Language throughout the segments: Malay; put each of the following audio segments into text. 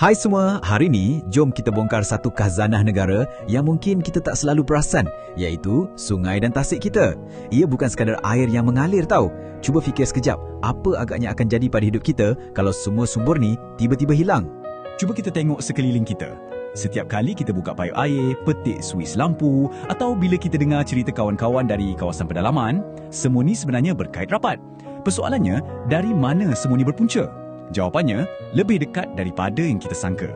Hai semua, hari ini jom kita bongkar satu khazanah negara yang mungkin kita tak selalu perasan, iaitu sungai dan tasik kita. Ia bukan sekadar air yang mengalir tau. Cuba fikir sekejap, apa agaknya akan jadi pada hidup kita kalau semua sumber ni tiba-tiba hilang? Cuba kita tengok sekeliling kita. Setiap kali kita buka paip air, petik suis lampu atau bila kita dengar cerita kawan-kawan dari kawasan pedalaman, semua ni sebenarnya berkait rapat. Persoalannya, dari mana semua ni berpunca? Jawapannya, lebih dekat daripada yang kita sangka.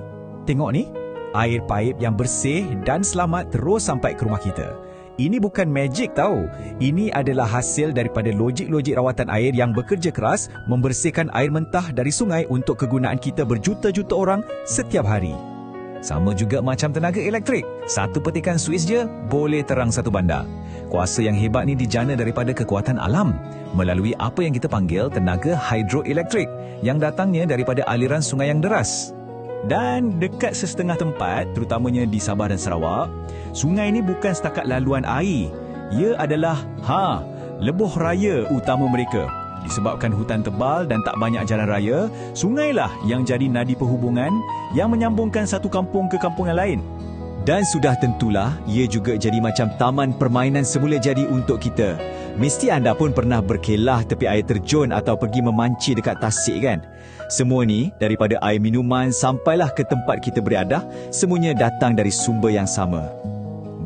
Tengok ni, air paip yang bersih dan selamat terus sampai ke rumah kita. Ini bukan magic tau. Ini adalah hasil daripada logik-logik rawatan air yang bekerja keras membersihkan air mentah dari sungai untuk kegunaan kita berjuta-juta orang setiap hari. Sama juga macam tenaga elektrik. Satu petikan suis je boleh terang satu bandar. Kuasa yang hebat ni dijana daripada kekuatan alam melalui apa yang kita panggil tenaga hidroelektrik yang datangnya daripada aliran sungai yang deras. Dan dekat sesetengah tempat, terutamanya di Sabah dan Sarawak, sungai ini bukan setakat laluan air. Ia adalah lebuh raya utama mereka. Disebabkan hutan tebal dan tak banyak jalan raya, sungailah yang jadi nadi perhubungan yang menyambungkan satu kampung ke kampung yang lain. Dan sudah tentulah, ia juga jadi macam taman permainan semula jadi untuk kita. Mesti anda pun pernah berkelah tepi air terjun atau pergi memancing dekat tasik kan? Semua ni, daripada air minuman sampailah ke tempat kita beriadah, semuanya datang dari sumber yang sama.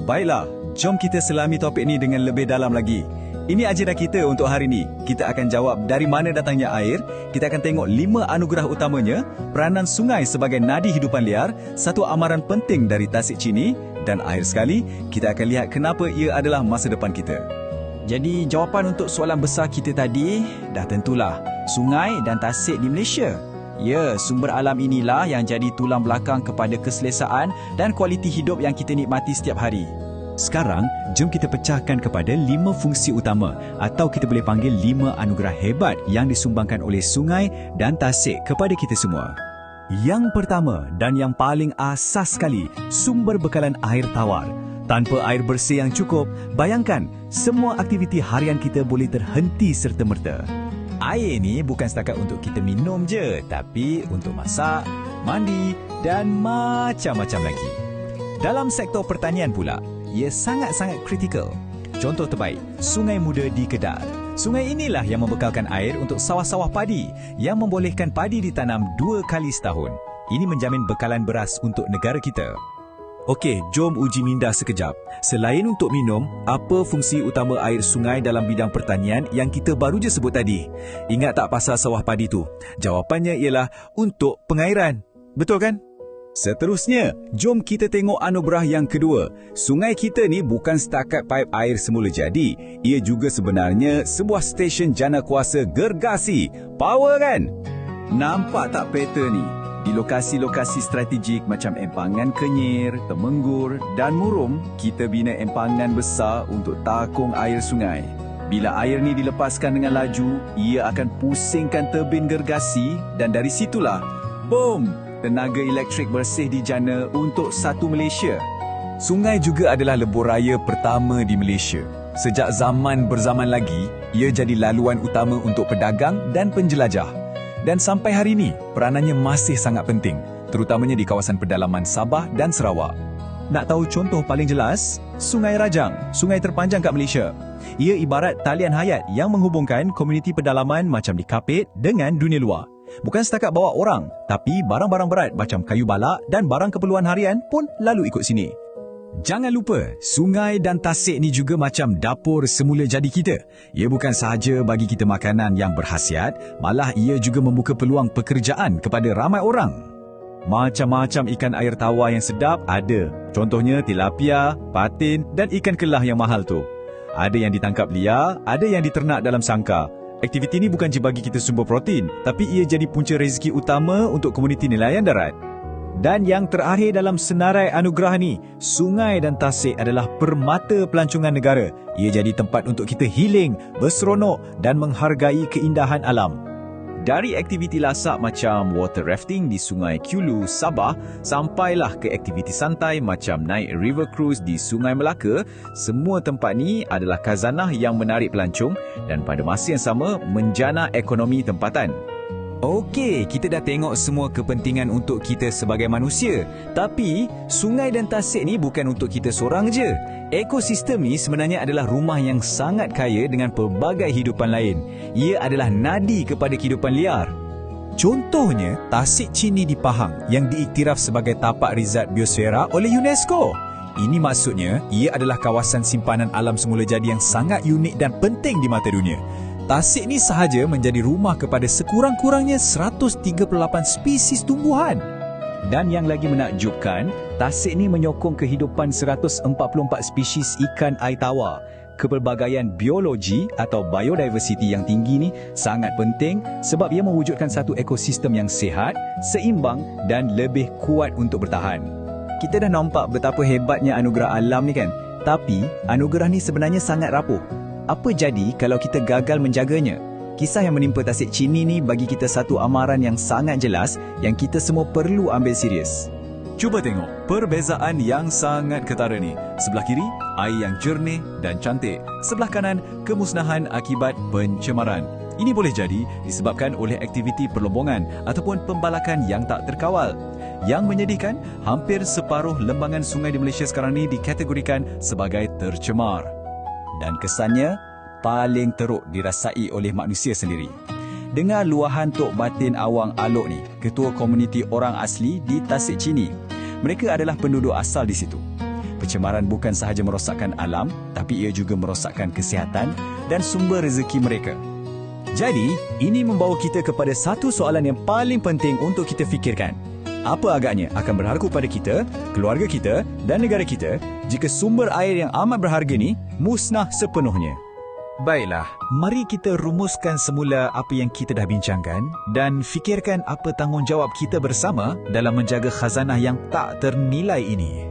Baiklah, jom kita selami topik ni dengan lebih dalam lagi. Ini ajaran kita untuk hari ini. Kita akan jawab dari mana datangnya air, kita akan tengok 5 anugerah utamanya, peranan sungai sebagai nadi hidupan liar, satu amaran penting dari tasik Chini, dan akhir sekali, kita akan lihat kenapa ia adalah masa depan kita. Jadi jawapan untuk soalan besar kita tadi, dah tentulah sungai dan tasik di Malaysia. Ya, sumber alam inilah yang jadi tulang belakang kepada keselesaan dan kualiti hidup yang kita nikmati setiap hari. Sekarang, jom kita pecahkan kepada 5 fungsi utama atau kita boleh panggil 5 anugerah hebat yang disumbangkan oleh sungai dan tasik kepada kita semua. Yang pertama dan yang paling asas sekali, sumber bekalan air tawar. Tanpa air bersih yang cukup, bayangkan semua aktiviti harian kita boleh terhenti serta-merta. Air ni bukan setakat untuk kita minum je, tapi untuk masak, mandi dan macam-macam lagi. Dalam sektor pertanian pula, ia sangat-sangat kritikal. Contoh terbaik, Sungai Muda di Kedah. Sungai inilah yang membekalkan air untuk sawah-sawah padi yang membolehkan padi ditanam 2 kali setahun. Ini menjamin bekalan beras untuk negara kita. Okey, jom uji minda sekejap. Selain untuk minum, apa fungsi utama air sungai dalam bidang pertanian yang kita baru je sebut tadi? Ingat tak pasal sawah padi tu? Jawapannya ialah untuk pengairan. Betul kan? Seterusnya, jom kita tengok anugerah yang kedua. Sungai kita ni bukan setakat paip air semula jadi. Ia juga sebenarnya sebuah stesen jana kuasa gergasi. Power kan? Nampak tak peta ni? Di lokasi-lokasi strategik macam Empangan Kenyir, Temenggur dan Murum, kita bina empangan besar untuk takung air sungai. Bila air ni dilepaskan dengan laju, ia akan pusingkan turbin gergasi dan dari situlah, boom! Tenaga elektrik bersih dijana untuk satu Malaysia. Sungai juga adalah lebuh raya pertama di Malaysia. Sejak zaman berzaman lagi, ia jadi laluan utama untuk pedagang dan penjelajah. Dan sampai hari ini, peranannya masih sangat penting, terutamanya di kawasan pedalaman Sabah dan Sarawak. Nak tahu contoh paling jelas? Sungai Rajang, sungai terpanjang kat Malaysia. Ia ibarat talian hayat yang menghubungkan komuniti pedalaman macam di Kapit dengan dunia luar. Bukan setakat bawa orang, tapi barang-barang berat macam kayu balak dan barang keperluan harian pun lalu ikut sini. Jangan lupa, sungai dan tasik ni juga macam dapur semula jadi kita. Ia bukan sahaja bagi kita makanan yang berkhasiat, malah ia juga membuka peluang pekerjaan kepada ramai orang. Macam-macam ikan air tawar yang sedap ada. Contohnya tilapia, patin dan ikan kelah yang mahal tu. Ada yang ditangkap liar, ada yang diternak dalam sangkar. Aktiviti ini bukan je bagi kita sumber protein, tapi ia jadi punca rezeki utama untuk komuniti nelayan darat. Dan yang terakhir dalam senarai anugerah ni, sungai dan tasik adalah permata pelancongan negara. Ia jadi tempat untuk kita healing, berseronok dan menghargai keindahan alam. Dari aktiviti lasak macam water rafting di Sungai Kulu, Sabah, sampailah ke aktiviti santai macam naik river cruise di Sungai Melaka, semua tempat ni adalah khazanah yang menarik pelancong dan pada masa yang sama menjana ekonomi tempatan. Okey, kita dah tengok semua kepentingan untuk kita sebagai manusia. Tapi, sungai dan tasik ni bukan untuk kita seorang je. Ekosistem ni sebenarnya adalah rumah yang sangat kaya dengan pelbagai hidupan lain. Ia adalah nadi kepada kehidupan liar. Contohnya, Tasik Chini di Pahang yang diiktiraf sebagai tapak rizat biosfera oleh UNESCO. Ini maksudnya, ia adalah kawasan simpanan alam semula jadi yang sangat unik dan penting di mata dunia. Tasik ni sahaja menjadi rumah kepada sekurang-kurangnya 138 spesies tumbuhan. Dan yang lagi menakjubkan, tasik ni menyokong kehidupan 144 spesies ikan air tawar. Kepelbagaian biologi atau biodiversity yang tinggi ni sangat penting sebab ia mewujudkan satu ekosistem yang sihat, seimbang dan lebih kuat untuk bertahan. Kita dah nampak betapa hebatnya anugerah alam ni kan? Tapi, anugerah ni sebenarnya sangat rapuh. Apa jadi kalau kita gagal menjaganya? Kisah yang menimpa Tasik Chini ni bagi kita satu amaran yang sangat jelas yang kita semua perlu ambil serius. Cuba tengok perbezaan yang sangat ketara ni. Sebelah kiri, air yang jernih dan cantik. Sebelah kanan, kemusnahan akibat pencemaran. Ini boleh jadi disebabkan oleh aktiviti perlombongan ataupun pembalakan yang tak terkawal. Yang menyedihkan, hampir separuh lembangan sungai di Malaysia sekarang ni dikategorikan sebagai tercemar. Dan kesannya paling teruk dirasai oleh manusia sendiri. Dengar luahan Tok Batin Awang Alok ni, ketua komuniti orang asli di Tasik Chini. Mereka adalah penduduk asal di situ. Pencemaran bukan sahaja merosakkan alam, tapi ia juga merosakkan kesihatan dan sumber rezeki mereka. Jadi, ini membawa kita kepada satu soalan yang paling penting untuk kita fikirkan. Apa agaknya akan berlaku pada kita, keluarga kita dan negara kita jika sumber air yang amat berharga ni musnah sepenuhnya? Baiklah, mari kita rumuskan semula apa yang kita dah bincangkan dan fikirkan apa tanggungjawab kita bersama dalam menjaga khazanah yang tak ternilai ini.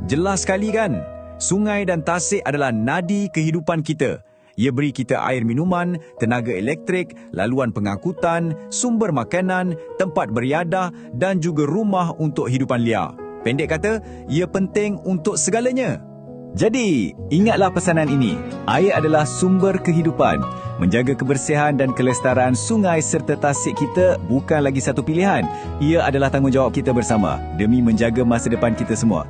Jelas sekali kan? Sungai dan tasik adalah nadi kehidupan kita. Ia beri kita air minuman, tenaga elektrik, laluan pengangkutan, sumber makanan, tempat beriadah dan juga rumah untuk hidupan liar. Pendek kata, ia penting untuk segalanya. Jadi, ingatlah pesanan ini. Air adalah sumber kehidupan. Menjaga kebersihan dan kelestarian sungai serta tasik kita bukan lagi satu pilihan. Ia adalah tanggungjawab kita bersama demi menjaga masa depan kita semua.